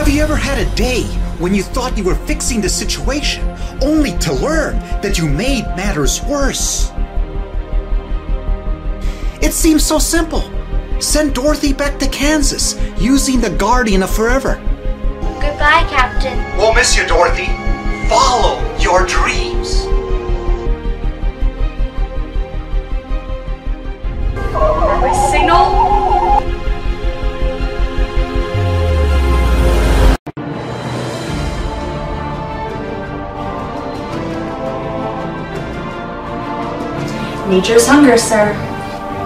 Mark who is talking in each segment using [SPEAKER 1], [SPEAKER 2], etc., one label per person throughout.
[SPEAKER 1] Have you ever had a day when you thought you were fixing the situation, only to learn that you made matters worse? It seems so simple. Send Dorothy back to Kansas using the Guardian of Forever.
[SPEAKER 2] Goodbye, Captain.
[SPEAKER 1] We'll miss you, Dorothy. Follow your dreams.
[SPEAKER 3] My signal? Nature's hunger, sir.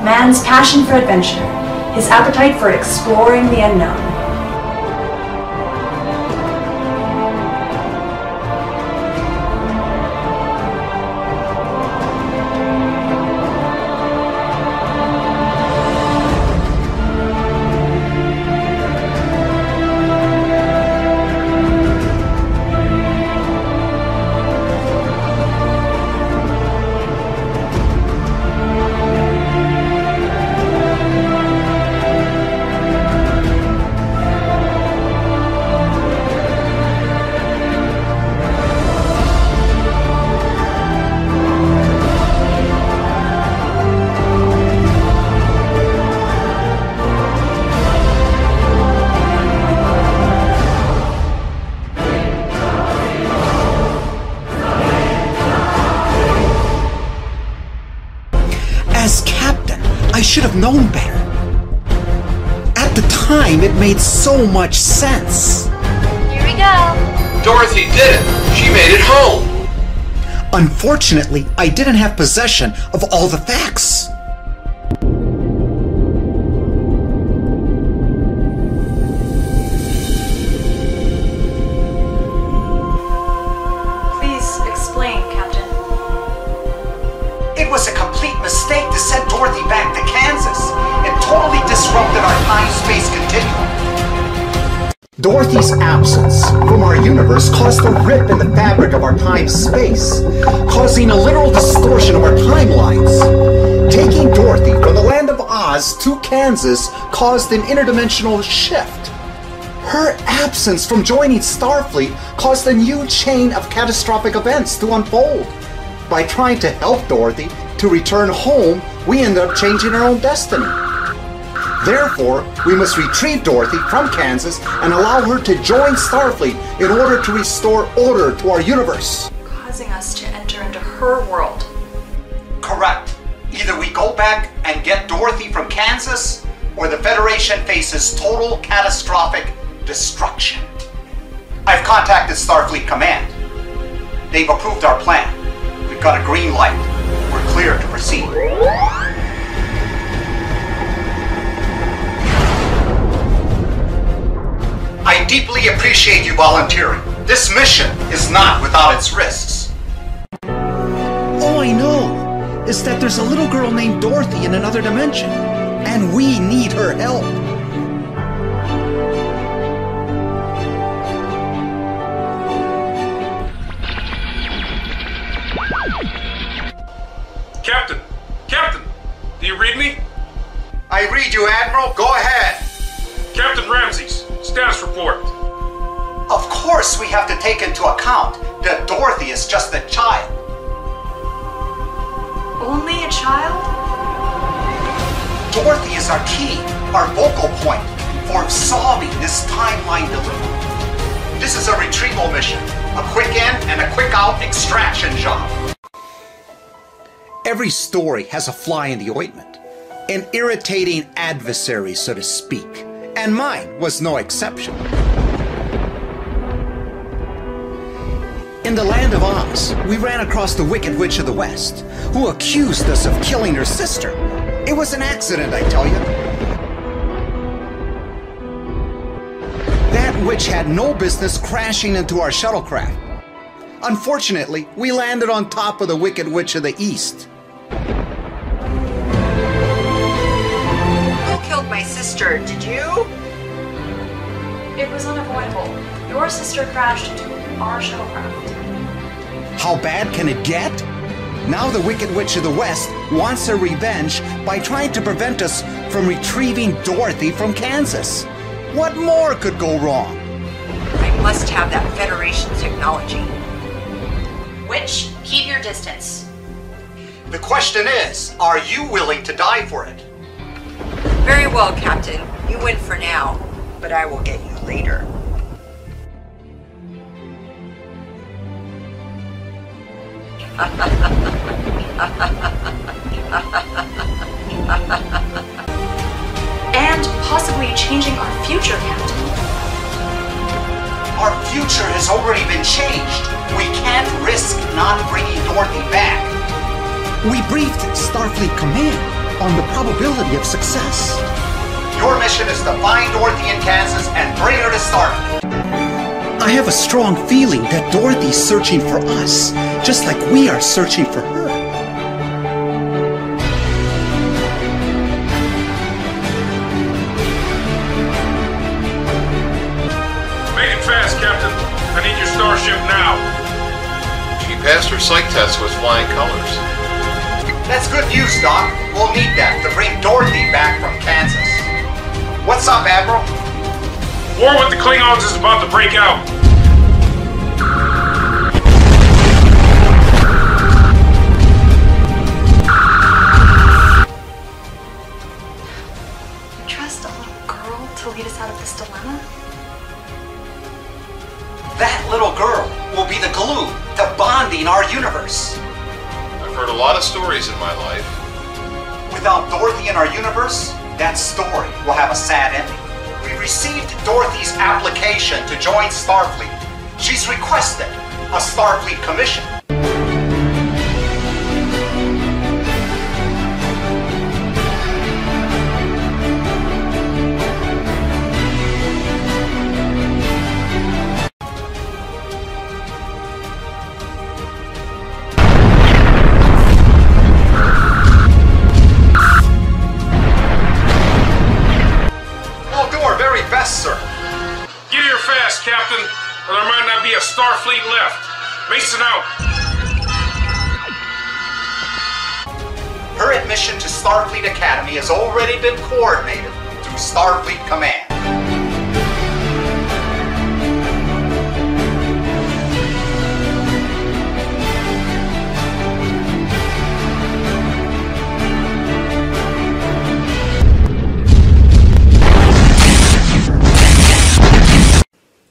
[SPEAKER 3] Man's passion for adventure. His appetite for exploring the unknown.
[SPEAKER 1] As captain, I should have known better. At the time, it made so much sense.
[SPEAKER 2] Here we go.
[SPEAKER 4] Dorothy did it! She made it home!
[SPEAKER 1] Unfortunately, I didn't have possession of all the facts.
[SPEAKER 3] Please explain, Captain.
[SPEAKER 1] It was a complete mistake to send Dorothy back to Kansas. It totally disrupted our time-space continuum. Dorothy's absence from our universe caused a rip in the fabric of our time-space, causing a literal distortion of our timelines. Taking Dorothy from the land of Oz to Kansas caused an interdimensional shift. Her absence from joining Starfleet caused a new chain of catastrophic events to unfold. By trying to help Dorothy to return home, we ended up changing our own destiny. Therefore, we must retrieve Dorothy from Kansas and allow her to join Starfleet in order to restore order to our universe.
[SPEAKER 3] Causing us to enter into her world.
[SPEAKER 1] Correct. Either we go back and get Dorothy from Kansas, or the Federation faces total catastrophic destruction. I've contacted Starfleet Command. They've approved our plan. We've got a green light. We're clear to proceed. I deeply appreciate you volunteering. This mission is not without its risks. All I know is that there's a little girl named Dorothy in another dimension, and we need her help.
[SPEAKER 4] Captain! Captain! Do you read me?
[SPEAKER 1] I read you, Admiral. Go ahead.
[SPEAKER 4] Captain Ramses, status report.
[SPEAKER 1] Of course we have to take into account that Dorothy is just a child.
[SPEAKER 3] Only a child?
[SPEAKER 1] Dorothy is our key, our focal point for solving this timeline dilemma. This is a retrieval mission, a quick in and a quick out extraction job. Every story has a fly in the ointment, an irritating adversary, so to speak, and mine was no exception. In the land of Oz, we ran across the Wicked Witch of the West, who accused us of killing her sister. It was an accident, I tell you. That witch had no business crashing into our shuttlecraft. Unfortunately, we landed on top of the Wicked Witch of the East.
[SPEAKER 5] Who killed my sister? Did you?
[SPEAKER 3] It was unavoidable. Your sister crashed into our shuttlecraft.
[SPEAKER 1] How bad can it get? Now the Wicked Witch of the West wants her revenge by trying to prevent us from retrieving Dorothy from Kansas. What more could go wrong?
[SPEAKER 5] must have that Federation technology.
[SPEAKER 3] Witch, keep your distance.
[SPEAKER 1] The question is, are you willing to die for it?
[SPEAKER 5] Very well, Captain. You win for now, but I will get you later.
[SPEAKER 3] And possibly changing our future, Captain.
[SPEAKER 1] Our future has already been changed. We can't risk not bringing Dorothy back.
[SPEAKER 6] We briefed Starfleet Command on the probability of success.
[SPEAKER 1] Your mission is to find Dorothy in Kansas and bring her to Starfleet.
[SPEAKER 6] I have a strong feeling that Dorothy's searching for us, just like we are searching for her.
[SPEAKER 4] Make it fast, Captain. I need your starship now.
[SPEAKER 7] She passed her psych test with flying colors.
[SPEAKER 1] That's good news, Doc. We'll need that to bring Dorothy back from Kansas. What's up, Admiral?
[SPEAKER 4] War with the Klingons is about to break out.
[SPEAKER 3] Trust a little girl to lead us out of this dilemma?
[SPEAKER 1] That little girl will be the glue to bonding our universe.
[SPEAKER 7] I've heard a lot of stories in my life.
[SPEAKER 1] Without Dorothy in our universe, that story will have a sad ending. We received Dorothy's application to join Starfleet. She's requested a Starfleet commission.
[SPEAKER 4] Get here fast, Captain, or there might not be a Starfleet left. Mason out.
[SPEAKER 1] Her admission to Starfleet Academy has already been coordinated through Starfleet Command.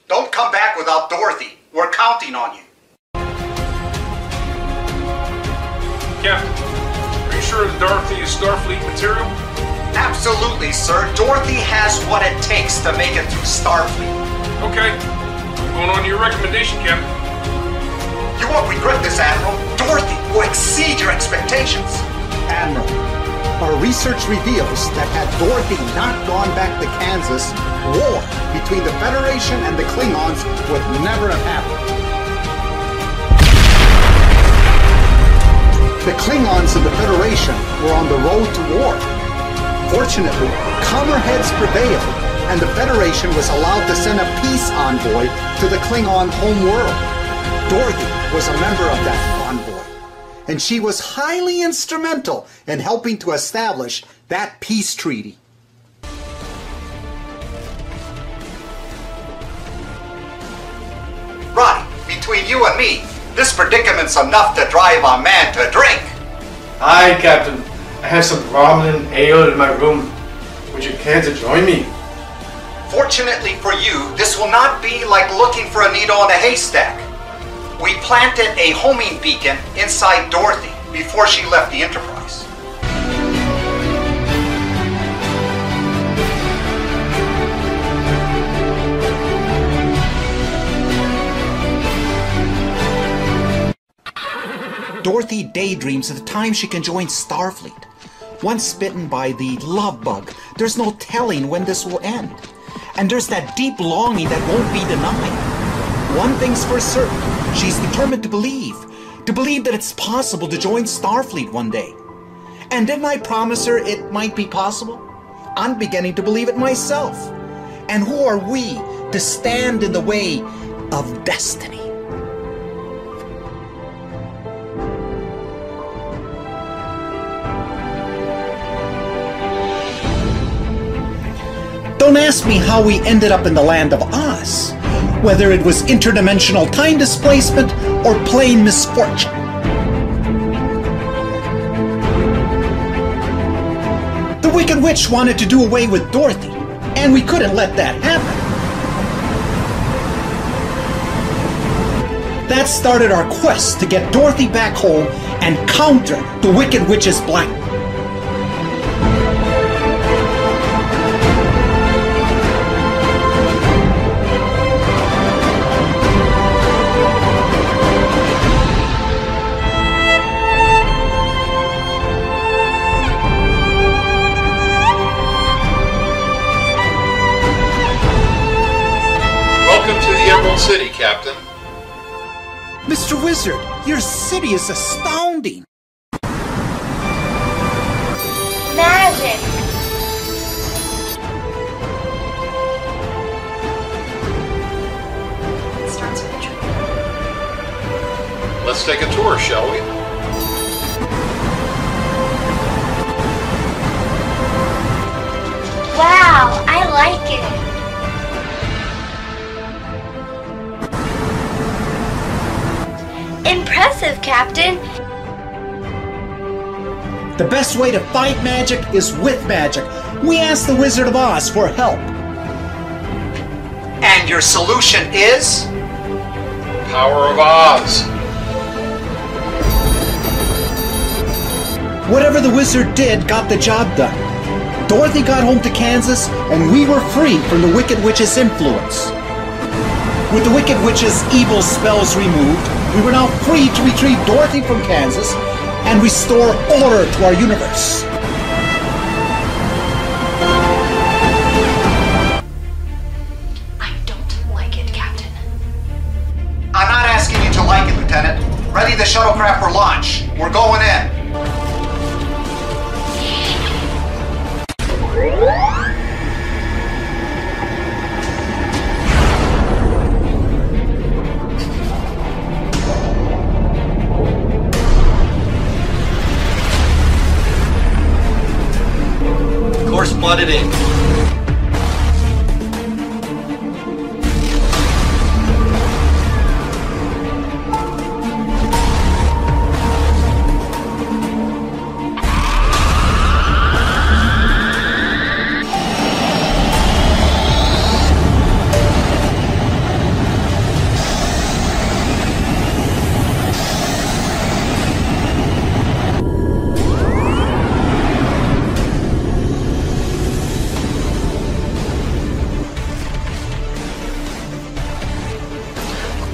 [SPEAKER 1] Don't come back without Dorothy. We're counting on you.
[SPEAKER 4] Captain, are you sure that Dorothy is Starfleet material?
[SPEAKER 1] Absolutely, sir. Dorothy has what it takes to make it through Starfleet.
[SPEAKER 4] Okay. I'm going on your recommendation, Captain.
[SPEAKER 1] You won't regret this, Admiral. Dorothy will exceed your expectations.
[SPEAKER 6] Admiral, our research reveals that had Dorothy not gone back to Kansas, war between the Federation and the Klingons would never have happened. The Klingons and the Federation were on the road to war. Fortunately, calmer heads prevailed, and the Federation was allowed to send a peace envoy to the Klingon home world. Dorothy was a member of that envoy, and she was highly instrumental in helping to establish that peace treaty.
[SPEAKER 1] Roddy, between you and me, this predicament's enough to drive a man to drink.
[SPEAKER 8] Aye, Captain. I have some ramen and ale in my room. Would you care to join me?
[SPEAKER 1] Fortunately for you, this will not be like looking for a needle in a haystack. We planted a homing beacon inside Dorothy before she left the Enterprise.
[SPEAKER 6] Dorothy daydreams of the time she can join Starfleet. Once bitten by the love bug, there's no telling when this will end. And there's that deep longing that won't be denied. One thing's for certain, she's determined to believe that it's possible to join Starfleet one day. And didn't I promise her it might be possible? I'm beginning to believe it myself. And who are we to stand in the way of destiny? Don't ask me how we ended up in the land of Oz. whether it was interdimensional time displacement or plain misfortune. The Wicked Witch wanted to do away with Dorothy, and we couldn't let that happen. That started our quest to get Dorothy back home and counter the Wicked Witch's black.
[SPEAKER 7] Welcome to the Emerald City, Captain.
[SPEAKER 6] Mr. Wizard, your city is astounding.
[SPEAKER 2] Magic.
[SPEAKER 3] It starts with a trick.
[SPEAKER 7] Let's take a tour, shall we?
[SPEAKER 2] Wow, I like it. Impressive, Captain.
[SPEAKER 6] The best way to fight magic is with magic. We asked the Wizard of Oz for help.
[SPEAKER 1] And your solution is?
[SPEAKER 7] Power of Oz.
[SPEAKER 6] Whatever the Wizard did got the job done. Dorothy got home to Kansas, and we were free from the Wicked Witch's influence. With the Wicked Witch's evil spells removed, we were now free to retrieve Dorothy from Kansas and restore order to our universe.
[SPEAKER 3] I don't like it, Captain.
[SPEAKER 1] I'm not asking you to like it, Lieutenant. Ready the shuttlecraft for launch. We're going in.
[SPEAKER 9] Course plotted in.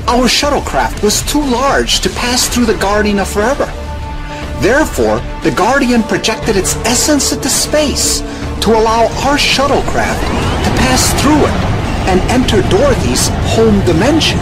[SPEAKER 6] Our shuttlecraft was too large to pass through the Guardian of Forever. Therefore, the Guardian projected its essence into space to allow our shuttlecraft to pass through it and enter Dorothy's home dimension.